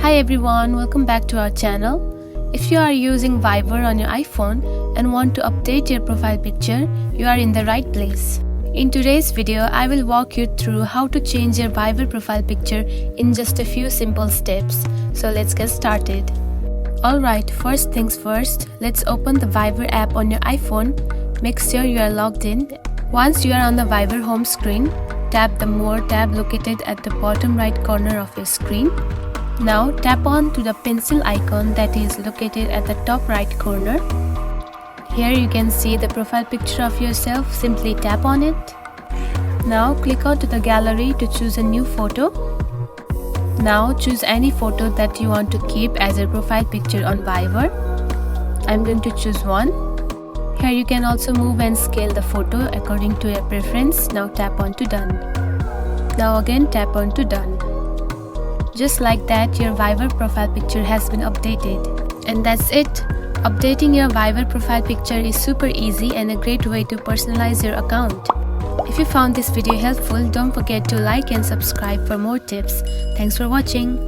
Hi everyone, welcome back to our channel. If you are using Viber on your iPhone and want to update your profile picture, you are in the right place. In today's video, I will walk you through how to change your Viber profile picture in just a few simple steps. So let's get started. Alright, first things first, let's open the Viber app on your iPhone. Make sure you are logged in. Once you are on the Viber home screen, tap the More tab located at the bottom right corner of your screen. Now tap on to the pencil icon that is located at the top right corner. Here you can see the profile picture of yourself. Simply tap on it. Now click out to the gallery to choose a new photo. Now choose any photo that you want to keep as a profile picture on Viber. I'm going to choose one. Here you can also move and scale the photo according to your preference. Now tap on to done. Now again tap on to done. Just like that, your Viber profile picture has been updated. And that's it. Updating your Viber profile picture is super easy and a great way to personalize your account. If you found this video helpful, don't forget to like and subscribe for more tips. Thanks for watching.